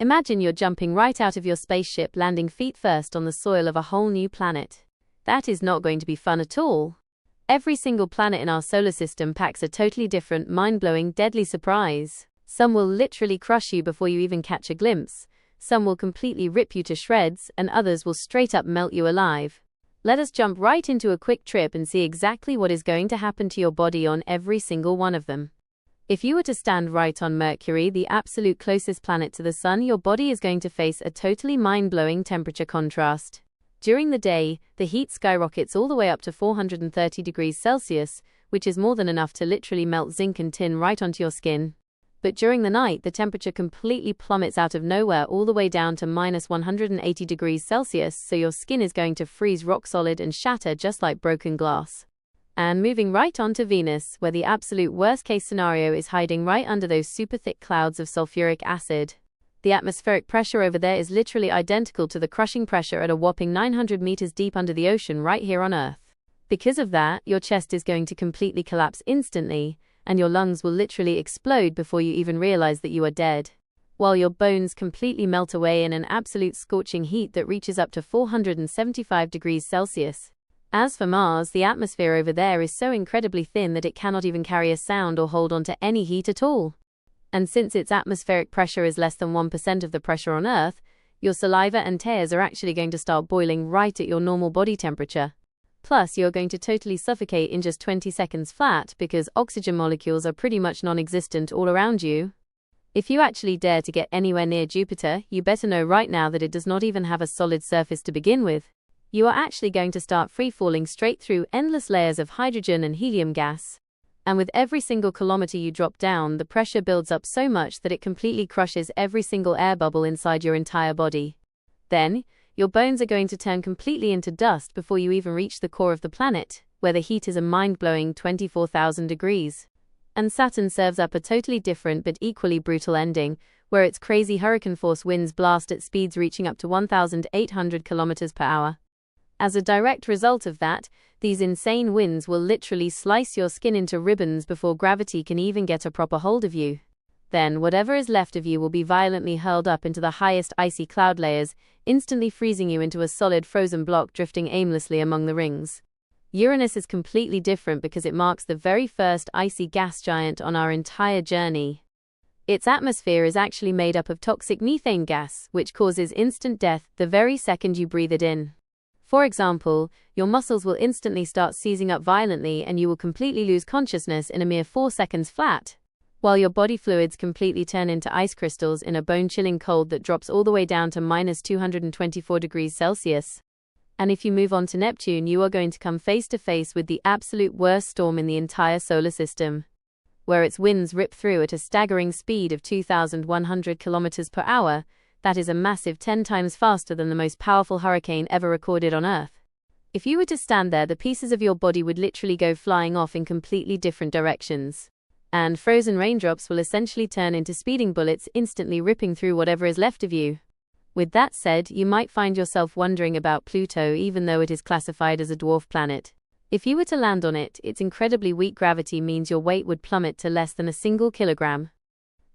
Imagine you're jumping right out of your spaceship, landing feet first on the soil of a whole new planet. That is not going to be fun at all. Every single planet in our solar system packs a totally different, mind-blowing, deadly surprise. Some will literally crush you before you even catch a glimpse. Some will completely rip you to shreds, and others will straight up melt you alive. Let us jump right into a quick trip and see exactly what is going to happen to your body on every single one of them. If you were to stand right on Mercury, the absolute closest planet to the Sun, your body is going to face a totally mind-blowing temperature contrast. During the day, the heat skyrockets all the way up to 430 degrees Celsius, which is more than enough to literally melt zinc and tin right onto your skin. But during the night, the temperature completely plummets out of nowhere all the way down to minus 180 degrees Celsius, so your skin is going to freeze rock solid and shatter just like broken glass. And moving right on to Venus, where the absolute worst-case scenario is hiding right under those super thick clouds of sulfuric acid. The atmospheric pressure over there is literally identical to the crushing pressure at a whopping 900 meters deep under the ocean right here on Earth. Because of that, your chest is going to completely collapse instantly, and your lungs will literally explode before you even realize that you are dead, while your bones completely melt away in an absolute scorching heat that reaches up to 475 degrees Celsius. As for Mars, the atmosphere over there is so incredibly thin that it cannot even carry a sound or hold on to any heat at all. And since its atmospheric pressure is less than 1% of the pressure on Earth, your saliva and tears are actually going to start boiling right at your normal body temperature. Plus, you're going to totally suffocate in just 20 seconds flat because oxygen molecules are pretty much non-existent all around you. If you actually dare to get anywhere near Jupiter, you better know right now that it does not even have a solid surface to begin with. You are actually going to start free-falling straight through endless layers of hydrogen and helium gas. And with every single kilometer you drop down, the pressure builds up so much that it completely crushes every single air bubble inside your entire body. Then, your bones are going to turn completely into dust before you even reach the core of the planet, where the heat is a mind-blowing 24,000 degrees. And Saturn serves up a totally different but equally brutal ending, where its crazy hurricane-force winds blast at speeds reaching up to 1,800 kilometers per hour. As a direct result of that, these insane winds will literally slice your skin into ribbons before gravity can even get a proper hold of you. Then, whatever is left of you will be violently hurled up into the highest icy cloud layers, instantly freezing you into a solid frozen block drifting aimlessly among the rings. Uranus is completely different because it marks the very first icy gas giant on our entire journey. Its atmosphere is actually made up of toxic methane gas, which causes instant death the very second you breathe it in. For example, your muscles will instantly start seizing up violently and you will completely lose consciousness in a mere 4 seconds flat, while your body fluids completely turn into ice crystals in a bone-chilling cold that drops all the way down to minus 224 degrees Celsius. And if you move on to Neptune, you are going to come face to face with the absolute worst storm in the entire solar system, where its winds rip through at a staggering speed of 2,100 kilometers per hour. That is a massive 10 times faster than the most powerful hurricane ever recorded on Earth. If you were to stand there, the pieces of your body would literally go flying off in completely different directions. And frozen raindrops will essentially turn into speeding bullets, instantly ripping through whatever is left of you. With that said, you might find yourself wondering about Pluto even though it is classified as a dwarf planet. If you were to land on it, its incredibly weak gravity means your weight would plummet to less than a single kilogram.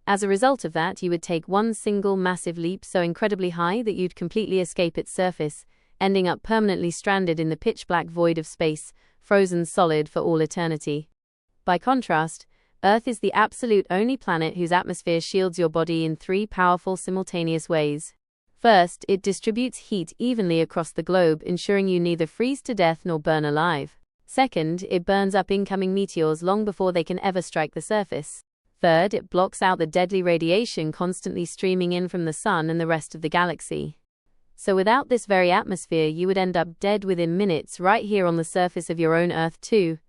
As a result of that, you would take one single massive leap so incredibly high that you'd completely escape its surface, ending up permanently stranded in the pitch-black void of space, frozen solid for all eternity. By contrast, Earth is the absolute only planet whose atmosphere shields your body in 3 powerful simultaneous ways. First, it distributes heat evenly across the globe, ensuring you neither freeze to death nor burn alive. Second, it burns up incoming meteors long before they can ever strike the surface. Third, it blocks out the deadly radiation constantly streaming in from the sun and the rest of the galaxy. So without this very atmosphere, you would end up dead within minutes right here on the surface of your own Earth too.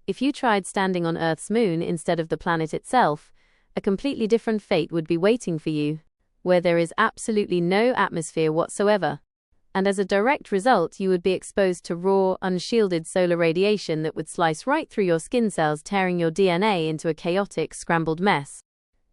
If you tried standing on Earth's moon instead of the planet itself, a completely different fate would be waiting for you, where there is absolutely no atmosphere whatsoever. And as a direct result, you would be exposed to raw, unshielded solar radiation that would slice right through your skin cells, tearing your DNA into a chaotic, scrambled mess.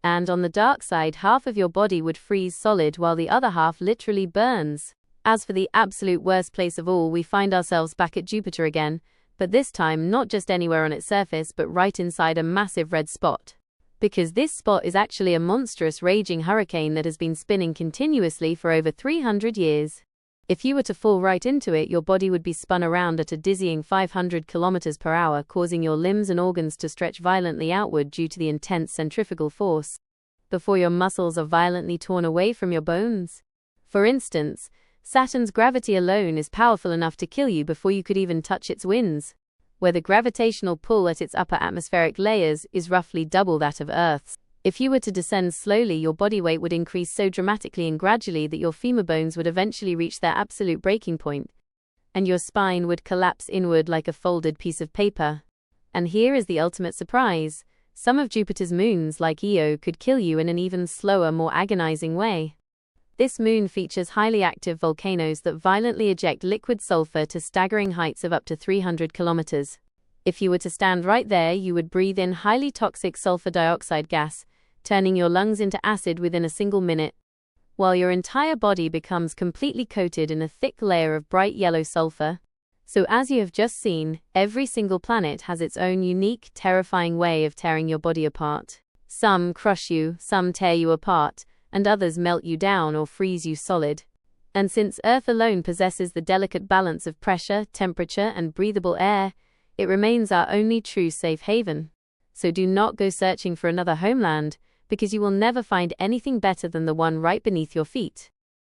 And on the dark side, half of your body would freeze solid while the other half literally burns. As for the absolute worst place of all, we find ourselves back at Jupiter again, but this time not just anywhere on its surface, but right inside a massive red spot. Because this spot is actually a monstrous raging hurricane that has been spinning continuously for over 300 years. If you were to fall right into it, your body would be spun around at a dizzying 500 kilometers per hour, causing your limbs and organs to stretch violently outward due to the intense centrifugal force, before your muscles are violently torn away from your bones. For instance, Saturn's gravity alone is powerful enough to kill you before you could even touch its winds, where the gravitational pull at its upper atmospheric layers is roughly double that of Earth's. If you were to descend slowly, your body weight would increase so dramatically and gradually that your femur bones would eventually reach their absolute breaking point, and your spine would collapse inward like a folded piece of paper. And here is the ultimate surprise. Some of Jupiter's moons, like Io, could kill you in an even slower, more agonizing way. This moon features highly active volcanoes that violently eject liquid sulfur to staggering heights of up to 300 kilometers. If you were to stand right there, you would breathe in highly toxic sulfur dioxide gas, turning your lungs into acid within a single minute, while your entire body becomes completely coated in a thick layer of bright yellow sulfur. So as you have just seen, every single planet has its own unique, terrifying way of tearing your body apart. Some crush you, some tear you apart, and others melt you down or freeze you solid. And since Earth alone possesses the delicate balance of pressure, temperature, and breathable air, it remains our only true safe haven. So do not go searching for another homeland, because you will never find anything better than the one right beneath your feet.